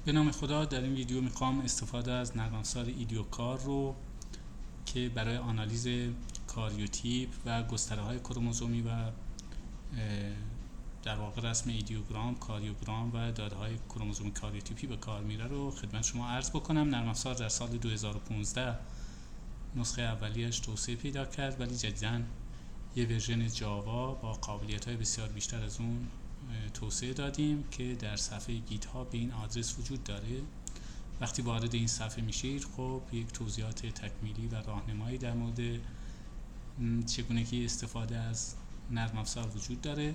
به نام خدا. در این ویدیو میخوام استفاده از نرم افزار ایدیوکار رو که برای آنالیز کاریوتیپ و گستره های کروموزومی و در واقع رسم ایدیوگرام، کاریوگرام و داده های کروموزومی کاریوتیپی به کار میره رو خدمت شما عرض بکنم. نرم افزار در سال 2015 نسخه اولیش توسعه پیدا کرد، ولی جدیداً یه ورژن جاوا با قابلیت‌های بسیار بیشتر از اون توسعه دادیم که در صفحه گیت هاب به این آدرس وجود داره. وقتی وارد این صفحه میشید خب یک توضیحات تکمیلی و راهنمایی در مورد چگونگی استفاده از نرم افزار وجود داره.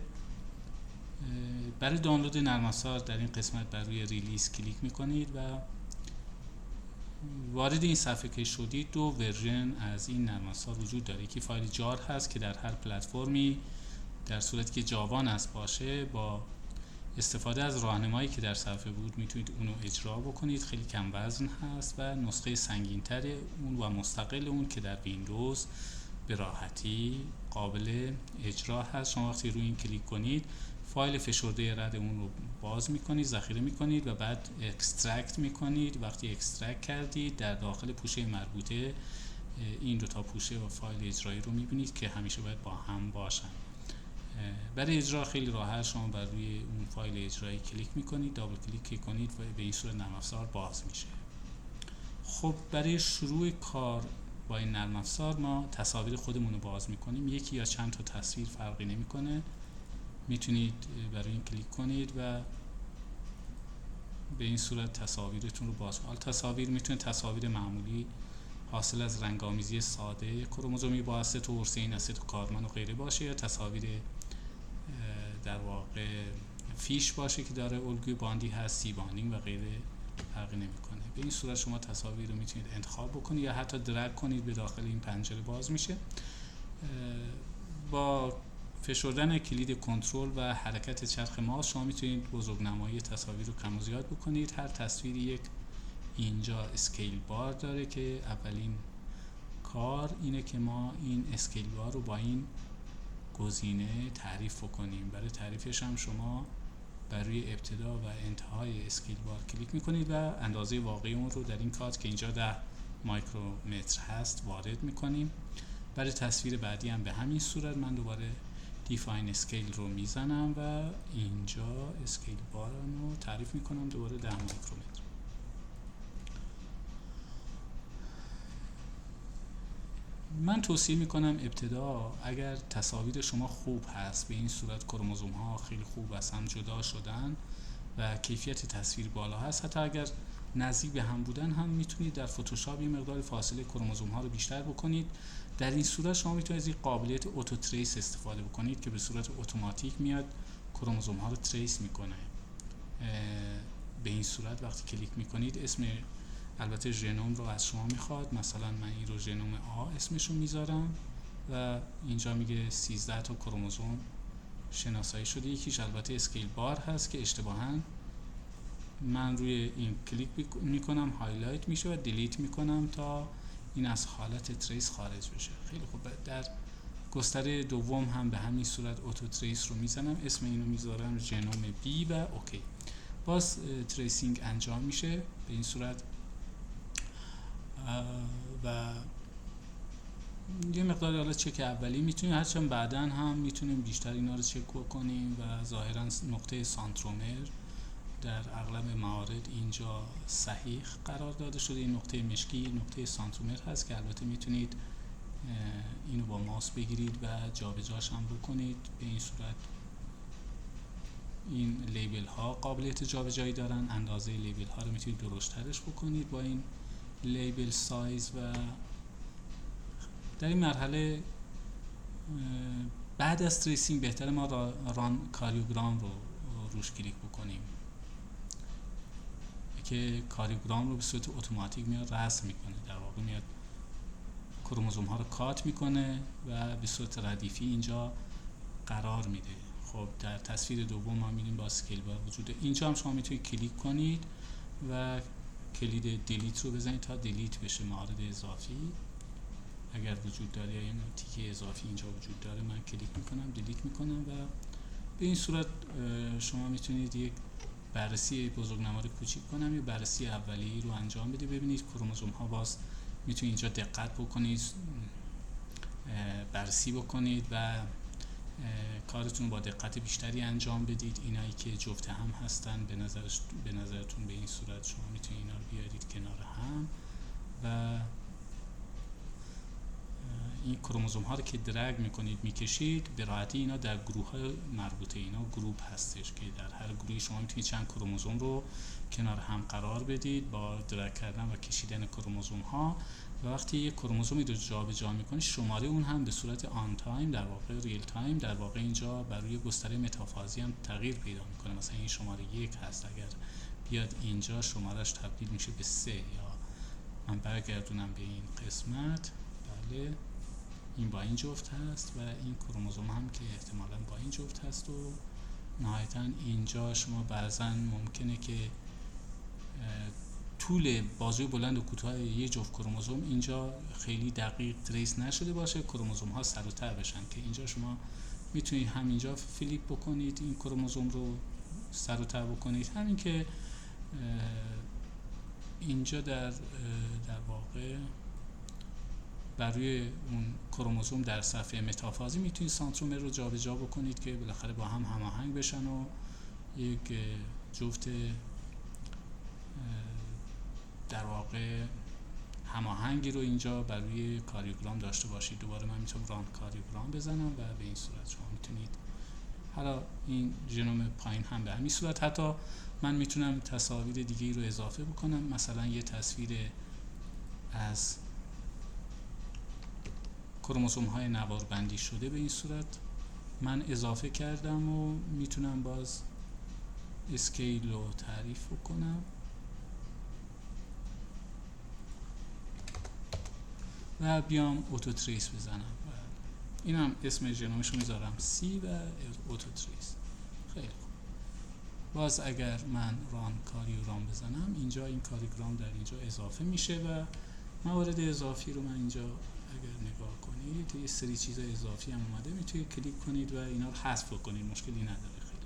برای دانلود نرم افزار در این قسمت بر روی ریلیز کلیک میکنید و وارد این صفحه که شدید دو ورژن از این نرم افزار وجود داره. یکی فایل جار هست که در هر پلتفرمی در صورتی که جاوا نصب باشه با استفاده از راهنمایی که در صفحه بود میتونید اونو اجرا بکنید. خیلی کم وزن هست و نسخه سنگین‌تر اون و مستقل اون که در ویندوز به راحتی قابل اجرا هست. شما وقتی روی این کلیک کنید فایل فشرده رد اون رو باز میکنید، ذخیره میکنید و بعد اکسترکت میکنید. وقتی اکسترکت کردید در داخل پوشه مربوطه این دوتا پوشه و فایل اجرایی رو میبینید که همیشه باید با هم باشن. برای اجرا خیلی راحت شما بر روی اون فایل اجرایی کلیک میکنید، دابل کلیک کنید و به این صورت نرم افزار باز میشه. خب برای شروع کار با این نرم افزار ما تصاویر خودمون رو باز میکنیم. یکی یا چند تا تصویر فرقی نمیکنه، میتونید برای این کلیک کنید و به این صورت تصاویرتون رو باز کنید. تصاویر میتونه تصاویر معمولی حاصل از رنگامیزی ساده کروموزومی با اسید و ورسین اسید و کاربن و غیره باشه، یا تصاویر در واقع فیش باشه که داره الگوی باندی هست، سی باندینگ و غیره، فرقی نمیکنه. به این صورت شما تصاویر رو میتونید انتخاب بکنید یا حتی درگ کنید به داخل این پنجره باز میشه. با فشردن کلید کنترل و حرکت چرخ ماوس شما میتونید بزرگنمایی تصاویر رو کم و زیاد بکنید. هر تصویری یک اینجا اسکیل بار داره که اولین کار اینه که ما این اسکیل بار رو با این گزینه تعریف کنیم. برای تعریفش هم شما بر روی ابتدا و انتهای اسکیل بار کلیک میکنید و اندازه واقعی اون رو در این کات که اینجا 10 مایکرومتر هست وارد میکنیم. برای تصویر بعدی هم به همین صورت من دوباره دیفاین اسکیل رو میزنم و اینجا اسکیل بار رو تعریف میکنم دوباره 10 مایکرومتر. من توصیه میکنم ابتدا اگر تصاویر شما خوب هست، به این صورت کروموزوم ها خیلی خوب از هم جدا شدن و کیفیت تصویر بالا هست، حتی اگر نزدیک به هم بودن هم میتونید در فتوشاپ یه مقدار فاصله کروموزوم ها رو بیشتر بکنید. در این صورت شما میتونید از این قابلیت اوتو تریس استفاده بکنید که به صورت اتوماتیک میاد کروموزوم ها رو تریس میکنه. به این صورت وقتی کلیک میکنید اسم البته ژنوم رو از شما میخواد، مثلا من این رو ژنوم آ اسمشو میذارم و اینجا میگه 13 تا کروموزوم شناسایی شده. یکیش البته اسکیل بار هست که اشتباهاً من روی این کلیک میکنم هایلایت میشه و دیلیت میکنم تا این از حالت تریس خارج بشه. خیلی خوب. در گستره دوم هم به همین صورت اوتو تریس رو میزنم، اسم اینو میذارم ژنوم بی و اوکی. باز تریسینگ انجام میشه به این صورت و یه مقدار حالا چک اولی میتونیم، هرچند بعداً هم میتونیم بیشتر اینا رو چک کنیم و ظاهراً نقطه سانترومر در اغلب موارد اینجا صحیح قرار داده شده. این نقطه مشکی نقطه سانترومر هست که البته میتونید اینو با ماوس بگیرید و جابجاش هم بکنید. به این صورت این لیبل ها قابلیت جابجایی دارن، اندازه لیبل ها رو میتونید درشترش بکنید با این لیبل سایز. و در این مرحله بعد از تریسینگ بهتر ما ران کاریوگرام رو روش کلیک بکنیم که کاریوگرام رو به صورت اتوماتیک میاد رسم میکنه، در واقع میاد کروموزوم ها رو کات میکنه و به صورت ردیفی اینجا قرار میده. خب در تصویر دوم ما میبینیم با اسکیل بار وجوده. اینجا هم شما میتونید کلیک کنید و کلید دیلیت رو بزنید تا دیلیت بشه موارد اضافی اگر وجود داره، یا این تیکه اضافی اینجا وجود داره من کلیک میکنم دیلیت میکنم و به این صورت شما میتونید یک بررسی بزرگنما رو کوچیک کنم یا بررسی اولیه‌ای رو انجام بده. ببینید کروموزوم ها باز میتونید اینجا دقت بکنید، بررسی بکنید و کارتون با دقت بیشتری انجام بدید. اینایی که جفت هم هستن به نظرتون به این صورت شما میتونید اینا رو بیارید کنار هم و این کروموزوم ها رو که درگ میکنید میکشید به راحتی اینا در گروه های مربوطه، اینا گروپ هستش که در هر گروهی شما میتونید چند کروموزوم رو کنار هم قرار بدید با درگ کردن و کشیدن کروموزوم ها. و وقتی یک کروموزومی رو جابجا میکنید شماره اون هم به صورت آن تایم، در واقع ریل تایم، در واقع اینجا بر روی گستره متافازی هم تغییر پیدا میکنه. مثلا این شماره 1 هست، اگر بیاد اینجا شمارش تبدیل میشه به 3. یا من برگردونم به این قسمت، بله این با این جفت هست و این کروموزوم هم که احتمالاً با این جفت هست و نهایتاً اینجا شما بعضاً ممکنه که طول بازوی بلند و کوتاه یک جفت کروموزوم اینجا خیلی دقیق تریس نشده باشه، کروموزوم ها سر و ته بشن که اینجا شما میتونید همینجا فلیپ بکنید این کروموزوم رو سر و ته بکنید. همین که اینجا در واقع بر روی اون کروموزوم در صفحه متافازی میتونید سانترومر رو جابجا بکنید که بالاخره با هم هماهنگ بشن و یک جفت در واقع هماهنگی رو اینجا بر روی کاریوگرام داشته باشید. دوباره من میتونم ران کاریوگرام بزنم و به این صورت شما میتونید، حالا این ژنوم پایین هم به همین صورت، حتی من میتونم تصاویر دیگه رو اضافه بکنم. مثلا یه تصویر از کروموزوم های نوار بندی شده به این صورت من اضافه کردم و میتونم باز اسکیل رو تعریف بکنم و بیام اوتو تریس بزنم. این هم اسم ژنومش رو میذارم C و اوتو تریس. خیلی خوب. باز اگر من ران کاریوگرام بزنم اینجا این کاریوگرام در اینجا اضافه میشه و موارد اضافی رو من اینجا اگر نگاه کنید یه سری چیزا اضافی هم اومده، میتونید کلیک کنید و اینا رو حذف کنید، مشکلی نداره. خیلی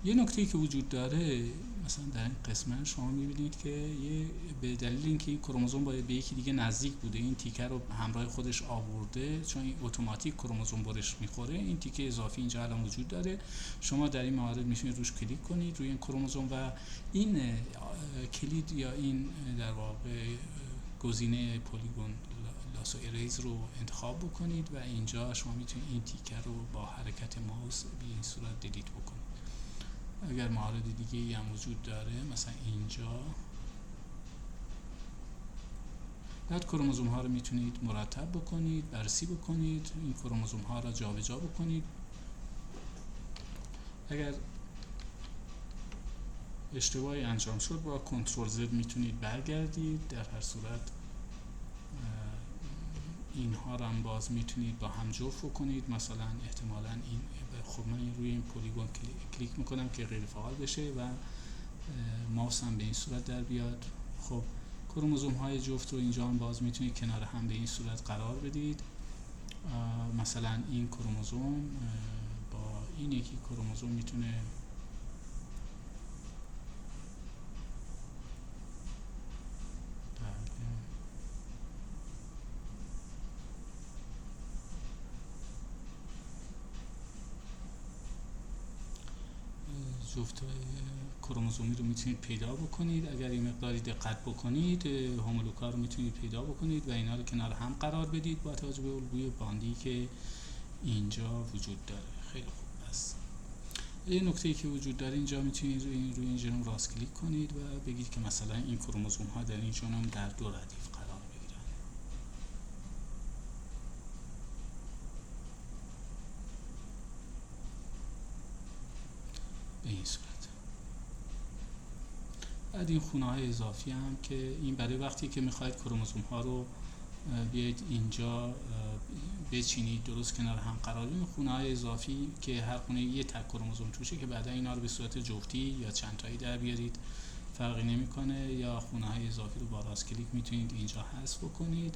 یه نکته‌ای که وجود داره مثلا در این قسمت شما می‌بینید که یه به دلیل اینکه این کروموزوم باید به یکی دیگه نزدیک بوده این تیکه رو همراه خودش آورده، چون این اتوماتیک کروموزوم برش می‌خوره، این تیکه اضافی اینجا الان وجود داره. شما در این موارد میتونید روش کلیک کنید روی این کروموزوم و این کلید یا این در واقع گزینه پلیگون لاسو اریز رو انتخاب بکنید و اینجا شما میتونید این تیکه رو با حرکت ماوس به این صورت دیلیت بکنید. اگر موارد دیگه هم وجود داره مثلا اینجا، بعد کروموزوم ها رو میتونید مرتب بکنید، بررسی بکنید، این کروموزوم ها را جابجا بکنید. اگر اشتباهی انجام شد با کنترل زد میتونید برگردید. در هر صورت اینها رو هم باز میتونید با هم جفت کنید. مثلا احتمالاً این، خب من روی این پلیگون کلیک میکنم که غیر فعال بشه و ماوس هم به این صورت در بیاد. خب کروموزوم های جفت رو اینجا هم باز میتونید کنار هم به این صورت قرار بدید. مثلا این کروموزوم با این یکی کروموزوم میتونه جفت کروموزومی رو میتونید پیدا بکنید. اگر این مقداری دقت بکنید هومولوگا رو میتونید پیدا بکنید و اینا رو کنار هم قرار بدید با توجه به الگوی باندی که اینجا وجود داره. خیلی خوب است. یه نکته‌ای که وجود داره اینجا میتونید روی این ژنوم راست کلیک کنید و بگید که مثلا این کروموزوم ها در این ژنوم در 2 ردیف قرار بگیرن. به این صورت. بعد این خونه های اضافی هم که این برای وقتی که میخواید کروموزوم ها رو بیاید اینجا بچینید درست کنار هم قرار بدید، خونه های اضافی که هر خونه یه تک کروموزوم توشه که بعدا اینا رو به صورت جفتی یا چند تایی در بیارید فرقی نمیکنه، یا خونه های اضافی رو با راست کلیک میتونید اینجا حذف بکنید.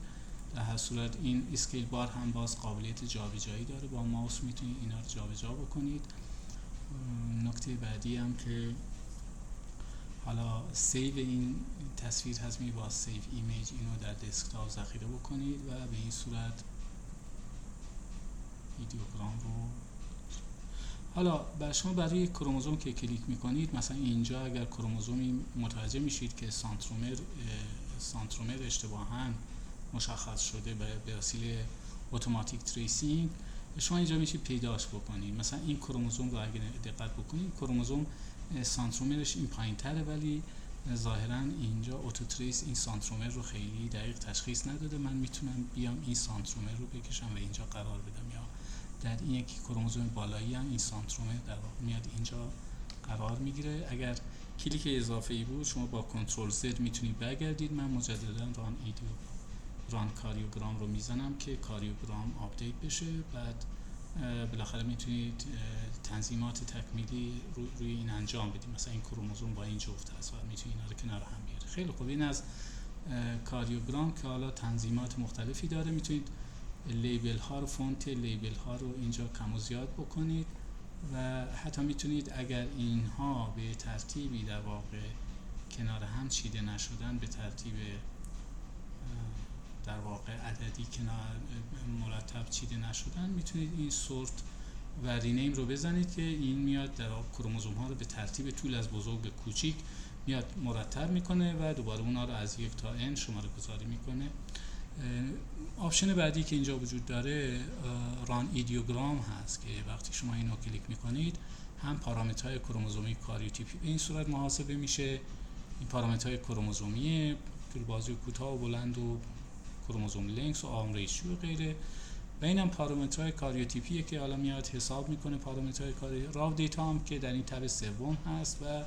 در هر صورت این اسکیل بار هم باز قابلیت جابجایی داره، با ماوس میتونید اینا رو جابجا بکنید. نکته بعدی هم که حالا سیو این تصویر هست، با سیو ایمیج اینو در دسکتاپ ذخیره بکنید و به این صورت ایدئوگرام رو. حالا شما برای کروموزوم که کلیک میکنید، مثلا اینجا اگر کروموزومی متوجه میشید که سانترومر اشتباهاً مشخص شده به وسیله اتوماتیک تریسینگ، شما اینجا میشید پیداش بکنید. مثلا این کروموزوم رو اگر دقت بکنید، کروموزوم سانترومرش این پایین‌تره، ولی ظاهراً اینجا اتو تریس این سانترومر رو خیلی دقیق تشخیص نداده. من میتونم بیام این سانترومر رو بکشم و اینجا قرار بدم، یا در این یکی کروموزوم بالایی هم این سانترومر در واقع میاد اینجا قرار میگیره. اگر کلیک اضافه‌ای بود شما با کنترل زد میتونید برگردید. من مجددا ران کاریوگرام رو میزنم که کاریوگرام آپدیت بشه. بعد بالاخره میتونید تنظیمات تکمیلی روی این انجام بدید. مثلا این کروموزوم با این جفت هست و میتونید اینا رو کنار هم بیارید. خیلی خوب. این از کاریوگرام که حالا تنظیمات مختلفی داره. میتونید لیبل ها رو، فونت لیبل ها رو اینجا کم و زیاد بکنید و حتی میتونید اگر اینها به ترتیبی در واقع کنار هم چیده نشدن، به ترتیب در واقع عددی کنار مرتب چیده نشدن، میتونید این سورت و رینیم رو بزنید که این میاد در واقع کروموزوم ها رو به ترتیب طول از بزرگ به کوچیک میاد مرتب میکنه و دوباره اونها رو از 1 تا n شماره گذاری میکنه. آپشن بعدی که اینجا وجود داره ران ایدئوگرام هست که وقتی شما اینو کلیک میکنید هم پارامترهای کروموزومی کاریوتیپی به این صورت محاسبه میشه. این پارامترهای کروموزومی طول بازی کوتاه و بلند و کروموزوم لنگث و آرم ریشیو و غیره، و اینم پارامترهای کاریوتیپیه که حالا میاد حساب میکنه. پارامترهای راو دیتا هم که در این تب سوم هست و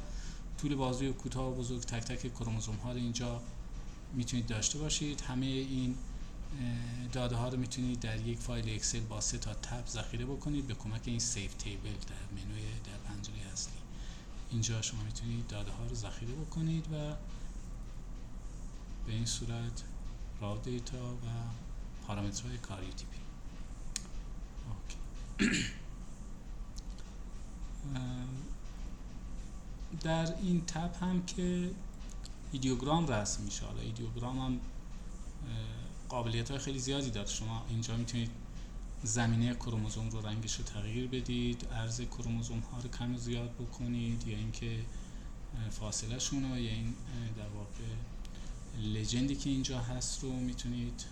طول بازی کوتاه و بزرگ تک تک کروموزوم ها رو اینجا میتونید داشته باشید. همه این داده ها رو میتونید در یک فایل اکسل با 3 تا تب ذخیره بکنید به کمک این سیو تیبل در منوی در پنجره اصلی. اینجا شما میتونید داده ها رو ذخیره بکنید و به این صورت راو دیتا و پارامترهای کاریوتیپی. در این تب هم که ایدئوگرام رسم میشه. حالا ایدئوگرام هم قابلیت‌های خیلی زیادی داره. شما اینجا میتونید زمینه کروموزوم رو رنگش رو تغییر بدید، عرض کروموزوم ها رو کم و زیاد بکنید، یا اینکه فاصله شون رو، یا این در واقع لجندی که اینجا هست رو میتونید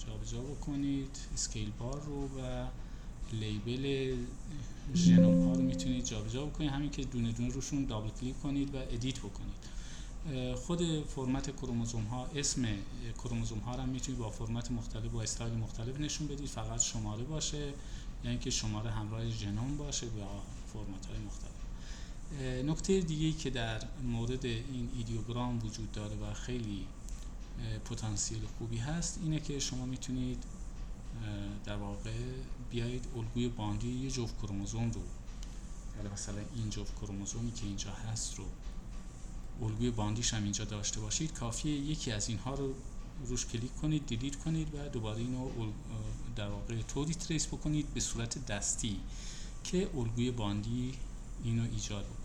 جابجا بکنید، اسکیل بار رو و لیبل ژنوم ها رو میتونید جابجا بکنید. همین که دونه دونه روشون دابل کلیک کنید و ادیت بکنید. خود فرمت کروموزوم ها، اسم کروموزوم ها رو هم میتونید با فرمت مختلف و استایل مختلف نشون بدید. فقط شماره باشه، یعنی که شماره همراه ژنوم باشه با فرمت های مختلف. نکته دیگه‌ای که در مورد این ایدئوگرام وجود داره و خیلی پتانسیل خوبی هست اینه که شما میتونید در واقع بیایید الگوی باندی یه جفت کروموزوم رو، یعنی مثلا این جفت کروموزومی که اینجا هست رو الگوی باندیش هم اینجا داشته باشید. کافیه یکی از اینها رو روش کلیک کنید، دیلیت کنید و دوباره اینو در واقع طوری تریس بکنید به صورت دستی که الگوی باندی اینو ایجاد بکنید.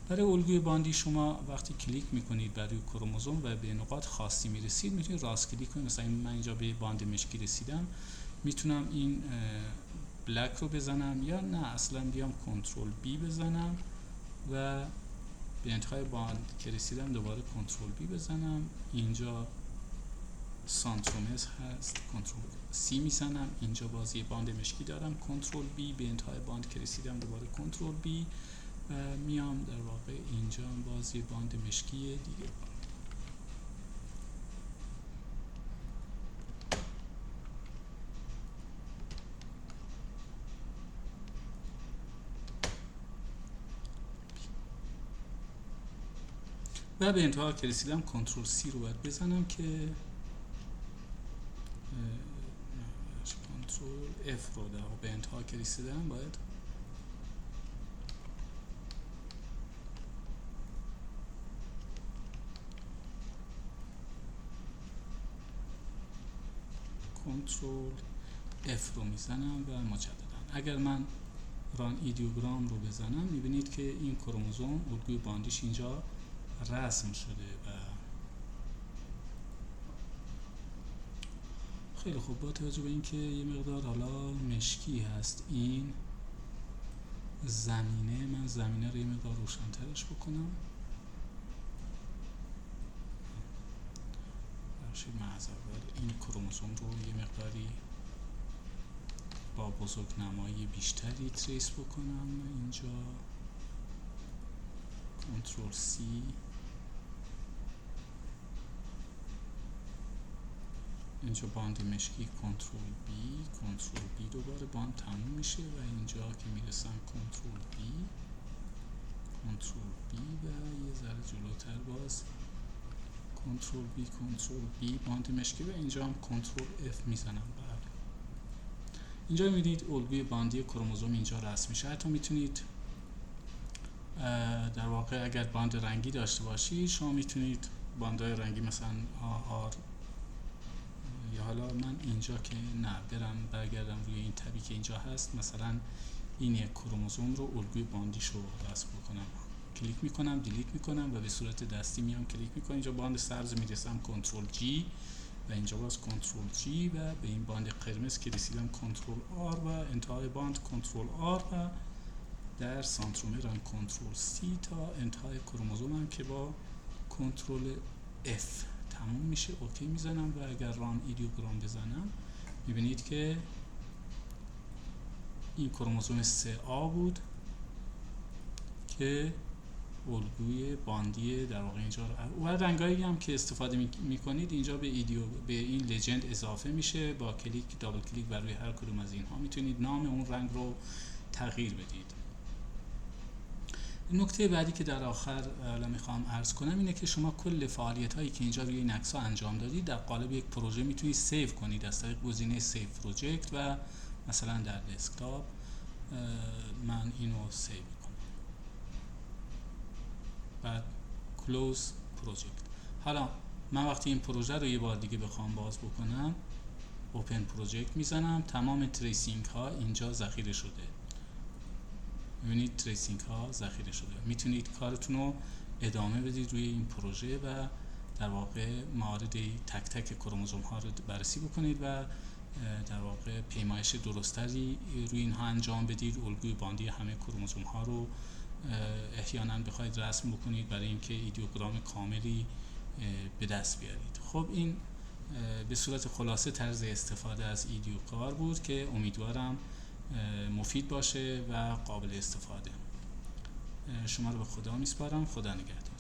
برای الگوی باندی شما وقتی کلیک میکنید برای کروموزوم و به نقاط خاصی میرسید، میتونید راست کلیک کنید. مثلا من اینجا به باند مشکی رسیدم، میتونم این بلک رو بزنم، یا نه اصلا بیام کنترل بی بزنم و به انتهای باند که رسیدم دوباره کنترل بی بزنم. اینجا سانترومز هست، کنترل سی میزنم. اینجا بازی باند مشکی دارم، کنترل بی. به انتهای باند که رسیدم دوباره کنترل بی و میام در واقع اینجا بازی باند مشکی دیگه. و به انتها که رسیدم کنترل سی رو باید بزنم که کنترل اف رو در واقع به انتها که رسیدم باید کنترل اف رو میزنم و مجددا اگر من ران ایدیوگرام رو بزنم میبینید که این کروموزوم الگوی باندیش اینجا رسم شده و خیلی خوب. با توجه به اینکه یه مقدار حالا مشکی هست این زمینه، من زمینه رو یه مقدار روشن‌ترش بکنم. من از اول این کروموزوم رو یه مقداری با بزرگنمایی بیشتری تریس بکنم. اینجا کنترل سی، اینجا باند مشکی کنترل بی دوباره باند تموم میشه و اینجا که میرسم کنترل بی و یه ذره جلوتر باز کنترل بی باند مشکی و اینجا هم کنترل اف میزنم. اینجا میدید الگوی باندی کروموزوم اینجا رسم میشه. حتی میتونید در واقع اگر باند رنگی داشته باشید شما میتونید باندهای رنگی مثلا آر یا حالا من اینجا که نه برگردم روی این تبی که اینجا هست، مثلا این یک کروموزوم رو الگوی باندیش رو رسم بکنم، کلیک میکنم دیلیت میکنم و به صورت دستی میام کلیک میکنم. اینجا باند سبز میرسم کنترل جی و اینجا باز کنترل جی و به این باند قرمز که رسیدم کنترل آر و انتهای باند کنترل آر و در سانترومرم کنترل سی تا انتهای کروموزومم که با کنترل اف تموم میشه. اوکی میزنم و اگر ران ایدیوگرام بزنم میبینید که این کروموزوم 3A بود که الگوی باندی در واقع اینجا رو و رنگایی هم که استفاده میکنید اینجا به این لجند اضافه میشه. با کلیک دابل کلیک بر روی هر کدوم از اینها میتونید نام اون رنگ رو تغییر بدید. نکته بعدی که در آخر میخوام عرض کنم اینه که شما کل فعالیت هایی که اینجا روی این عکس ها انجام دادید در قالب یک پروژه میتونید سیو کنید از طریق گزینه سیو پروژکت و مثلا در دسکتاپ من اینو سیو کنم بعد کلوز پروژکت. حالا من وقتی این پروژه رو یه بار دیگه بخوام باز بکنم اوپن پروژکت میزنم، تمام تریسینگ ها اینجا ذخیره شده. می‌بینید تریسینگ ها ذخیره شده. میتونید کارتون رو ادامه بدید روی این پروژه و در واقع موارد تک تک کروموزوم ها رو بررسی بکنید و در واقع پیمایش درستری روی اینها انجام بدید. الگوی باندی همه کروموزوم ها رو احیانا بخواید رسم بکنید برای اینکه ایدیوگرام کاملی به دست بیارید. خب این به صورت خلاصه طرز استفاده از ایدیوکار بود که امیدوارم مفید باشه و قابل استفاده. شما رو به خدا میسپارم. خدا نگهدار.